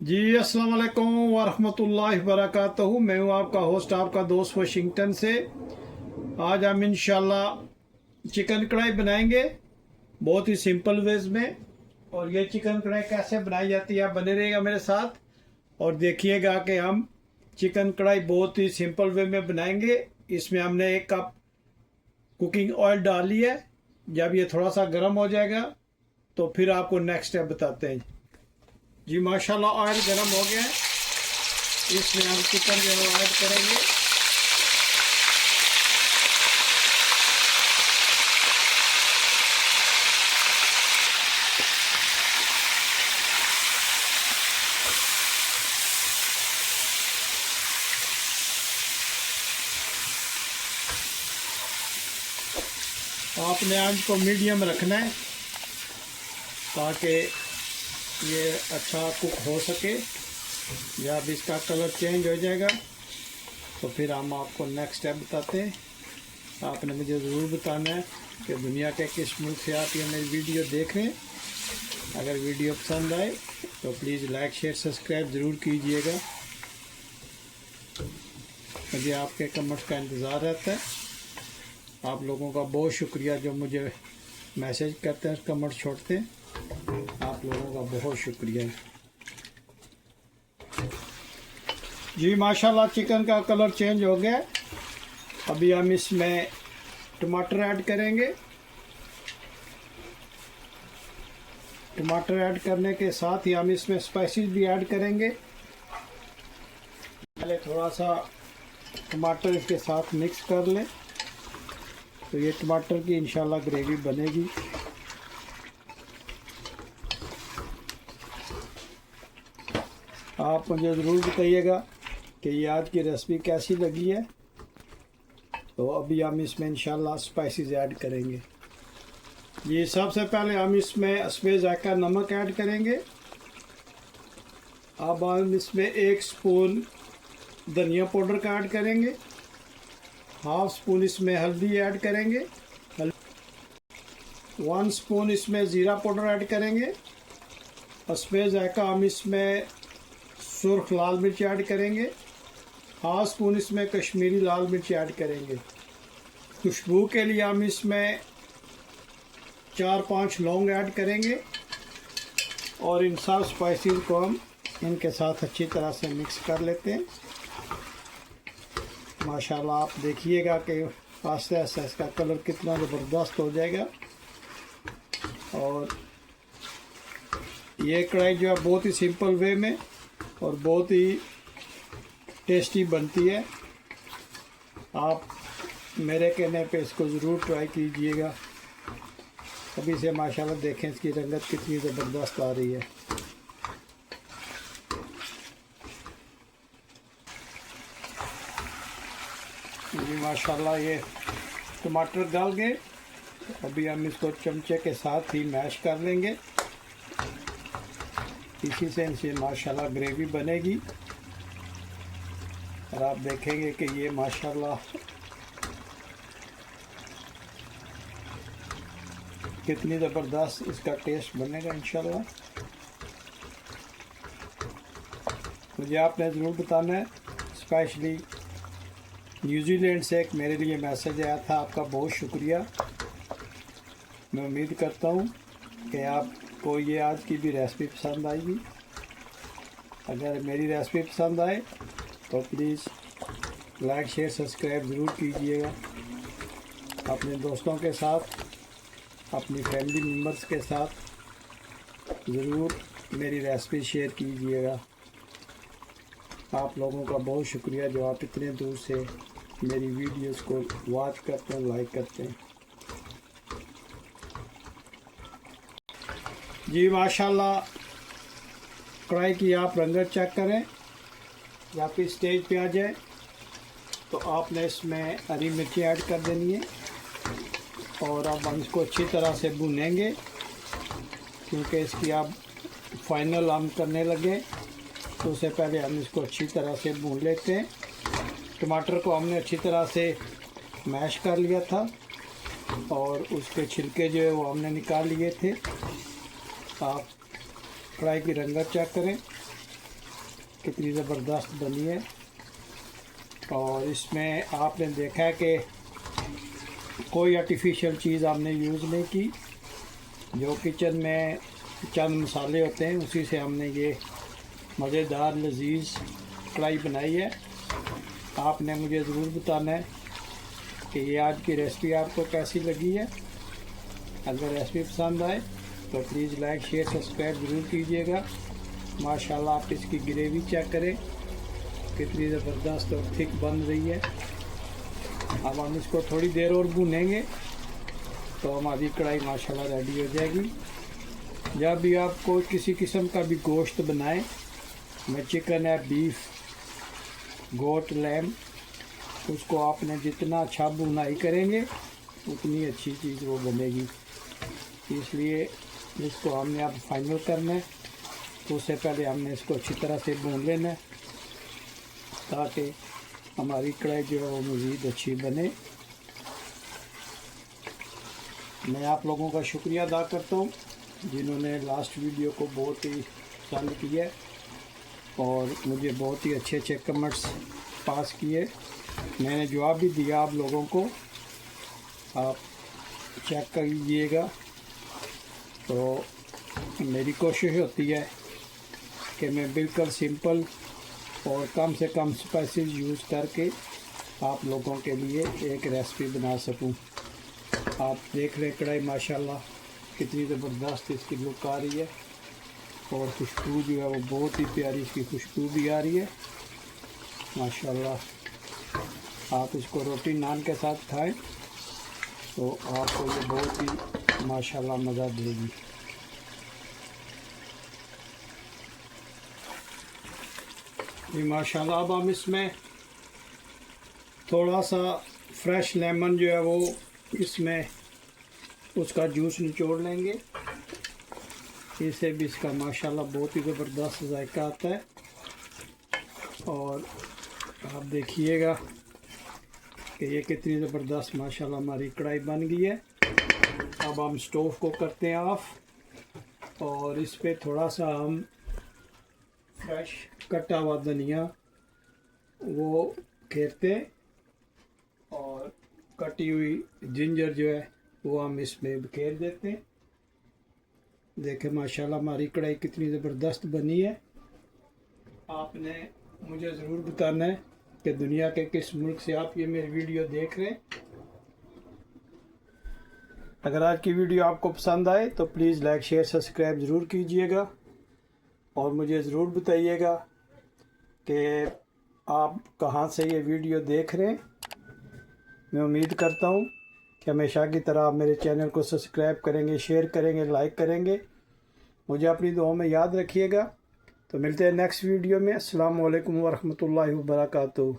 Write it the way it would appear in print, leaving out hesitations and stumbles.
जी अस्सलाम वालेकुम वरहमतुल्लाहि वबरकातुहू। मैं हूँ आपका होस्ट, आपका दोस्त वाशिंगटन से। आज हम इंशाल्लाह चिकन कढ़ाई बनाएंगे बहुत ही सिंपल वेज में। और ये चिकन कढ़ाई कैसे बनाई जाती है, आप बने रहिएगा मेरे साथ और देखिएगा कि हम चिकन कढ़ाई बहुत ही सिंपल वे में बनाएंगे। इसमें हमने 1 कप कुकिंग ऑयल डाली है। जब ये थोड़ा सा गर्म हो जाएगा तो फिर आपको नेक्स्ट स्टेप बताते हैं। जी माशाल्लाह ऑयल गर्म हो गया है। इसमें हम चिकन जो है ऐड करेंगे। आपने आंच को मीडियम रखना है ताकि ये अच्छा कुक हो सके। जब इसका कलर चेंज हो जाएगा तो फिर हम आपको नेक्स्ट स्टेप बताते हैं। आपने मुझे ज़रूर बताना है कि दुनिया के किस मुल्क से आप ये मेरी वीडियो देख रहे हैं। अगर वीडियो पसंद आए तो प्लीज़ लाइक शेयर सब्सक्राइब ज़रूर कीजिएगा। मुझे आपके कमेंट्स का इंतज़ार रहता है। आप लोगों का बहुत शुक्रिया जो मुझे मैसेज करते हैं, कमेंट्स छोड़ते हैं। आप लोगों का बहुत शुक्रिया। जी माशाल्लाह चिकन का कलर चेंज हो गया। अभी हम इसमें टमाटर ऐड करेंगे। टमाटर ऐड करने के साथ ही हम इसमें स्पाइसेस भी ऐड करेंगे। पहले थोड़ा सा टमाटर इसके साथ मिक्स कर लें तो ये टमाटर की इंशाल्लाह ग्रेवी बनेगी। आप मुझे ज़रूर बताइएगा कि ये आज की रेसिपी कैसी लगी है। तो अभी हम इसमें इंशाल्लाह स्पाइसेस ऐड करेंगे। ये सबसे पहले हम इसमें अस्बे ज़ायका नमक ऐड करेंगे। अब हम इसमें 1 स्पून धनिया पाउडर का ऐड करेंगे। हाफ स्पून इसमें हल्दी ऐड करेंगे। 1 स्पून इसमें ज़ीरा पाउडर ऐड करेंगे। अस्बे ज़ायका हम इसमें सुर्ख लाल मिर्च ऐड करेंगे। हाफ स्पून इसमें कश्मीरी लाल मिर्च ऐड करेंगे। खुशबू के लिए हम इसमें 4-5 लौंग ऐड करेंगे और इन सब स्पाइसेस को हम इनके साथ अच्छी तरह से मिक्स कर लेते हैं। माशाल्लाह आप देखिएगा कि आस्ते आस्ते इसका कलर कितना ज़बरदस्त हो जाएगा। और ये कढ़ाई जो है बहुत ही सिंपल वे में और बहुत ही टेस्टी बनती है। आप मेरे कहने पे इसको ज़रूर ट्राई कीजिएगा। अभी से माशाल्लाह देखें इसकी रंगत कितनी ज़बरदस्त आ रही है। जी माशाल्लाह ये टमाटर गल गए। अभी हम इसको चमचे के साथ ही मैश कर लेंगे। इसी से इनसे माशाल्लाह ग्रेवी बनेगी और आप देखेंगे कि ये माशाल्लाह कितनी ज़बरदस्त इसका टेस्ट बनेगा इंशाल्लाह। मुझे आपने ज़रूर बताना है। स्पेशली न्यूजीलैंड से एक मेरे लिए मैसेज आया था, आपका बहुत शुक्रिया। मैं उम्मीद करता हूँ कि आपको ये आज की भी रेसिपी पसंद आएगी। अगर मेरी रेसिपी पसंद आए तो प्लीज़ लाइक शेयर सब्सक्राइब ज़रूर कीजिएगा। अपने दोस्तों के साथ, अपनी फैमिली मेम्बर्स के साथ ज़रूर मेरी रेसिपी शेयर कीजिएगा। आप लोगों का बहुत शुक्रिया जो आप इतने दूर से मेरी वीडियोस को वॉच करते हैं, लाइक करते हैं। जी माशाल्लाह कढ़ाई की आप रंगत चेक करें। या फिर स्टेज पे आ जाए तो आपने इसमें हरी मिर्ची ऐड कर देनी है और अब हम इसको अच्छी तरह से भूनेंगे क्योंकि इसकी आप फाइनल हम करने लगे तो उससे पहले हम इसको अच्छी तरह से भून लेते हैं। टमाटर को हमने अच्छी तरह से मैश कर लिया था और उसके छिलके जो है वो हमने निकाल लिए थे। आप कढ़ाई की रंगत चेक करें। कितनी ज़बरदस्त बनी है। और इसमें आपने देखा है कि कोई आर्टिफिशियल चीज़ हमने यूज़ नहीं की। जो किचन में चंद मसाले होते हैं उसी से हमने ये मज़ेदार लजीज कढ़ाई बनाई है। आपने मुझे ज़रूर बताना है कि ये आज की रेसिपी आपको कैसी लगी है। अगर रेसिपी पसंद आए तो प्लीज़ लाइक शेयर सब्सक्राइब ज़रूर कीजिएगा। माशाल्लाह आप इसकी ग्रेवी चेक करें कितनी ज़बरदस्त और थिक बन रही है। अब हम इसको थोड़ी देर और भूनेंगे तो हमारी कढ़ाई माशाल्लाह रेडी हो जाएगी। जब भी आप कोई किसी किस्म का भी गोश्त बनाएं, में चिकन है, बीफ, गोट, लैम, उसको आपने जितना अच्छा भुनाई करेंगे उतनी अच्छी चीज़ वो बनेगी। इसलिए इसको हमने अब फाइनल करना है तो उससे पहले हमने इसको अच्छी तरह से भून लेना है ताकि हमारी कढ़ाई जो है वो मज़ीद अच्छी बने। मैं आप लोगों का शुक्रिया अदा करता हूँ जिन्होंने लास्ट वीडियो को बहुत ही पसंद किया और मुझे बहुत ही अच्छे अच्छे कमेंट्स पास किए। मैंने जवाब भी दिया आप लोगों को, आप चेक कर लीजिएगा। तो मेरी कोशिश होती है कि मैं बिल्कुल सिंपल और कम से कम स्पाइसेस यूज़ करके आप लोगों के लिए एक रेसिपी बना सकूं। आप देख रहे कढ़ाई माशाल्लाह कितनी ज़बरदस्त इसकी लुक आ रही है और खुशबू जो है वो बहुत ही प्यारी इसकी खुशबू भी आ रही है माशाल्लाह। आप इसको रोटी नान के साथ खाएं तो आपको ये बहुत ही माशाल्लाह मज़ा देगी। ये माशाल्लाह अब हम इसमें थोड़ा सा फ्रेश लेमन जो है वो इसमें उसका जूस निचोड़ लेंगे। इससे भी इसका माशाल्लाह बहुत ही ज़बरदस्त जायका आता है। और आप देखिएगा कि ये कितनी ज़बरदस्त माशाल्लाह हमारी कढ़ाई बन गई है। अब हम स्टोव को करते हैं ऑफ और इस पे थोड़ा सा हम फ्रेश कटा हुआ धनिया वो घेरते और कटी हुई जिंजर जो है वो हम इसमें बिखेर देते हैं। देखें माशाल्लाह हमारी कढ़ाई कितनी ज़बरदस्त बनी है। आपने मुझे ज़रूर बताना है कि दुनिया के किस मुल्क से आप ये मेरी वीडियो देख रहे हैं। अगर आज की वीडियो आपको पसंद आए तो प्लीज़ लाइक शेयर सब्सक्राइब ज़रूर कीजिएगा और मुझे ज़रूर बताइएगा कि आप कहाँ से ये वीडियो देख रहे हैं। मैं उम्मीद करता हूँ कि हमेशा की तरह आप मेरे चैनल को सब्सक्राइब करेंगे, शेयर करेंगे, लाइक करेंगे। मुझे अपनी दुआओं में याद रखिएगा। तो मिलते हैं नेक्स्ट वीडियो में। अस्सलाम वालेकुम वरहमतुल्लाहि वबरकातुहू।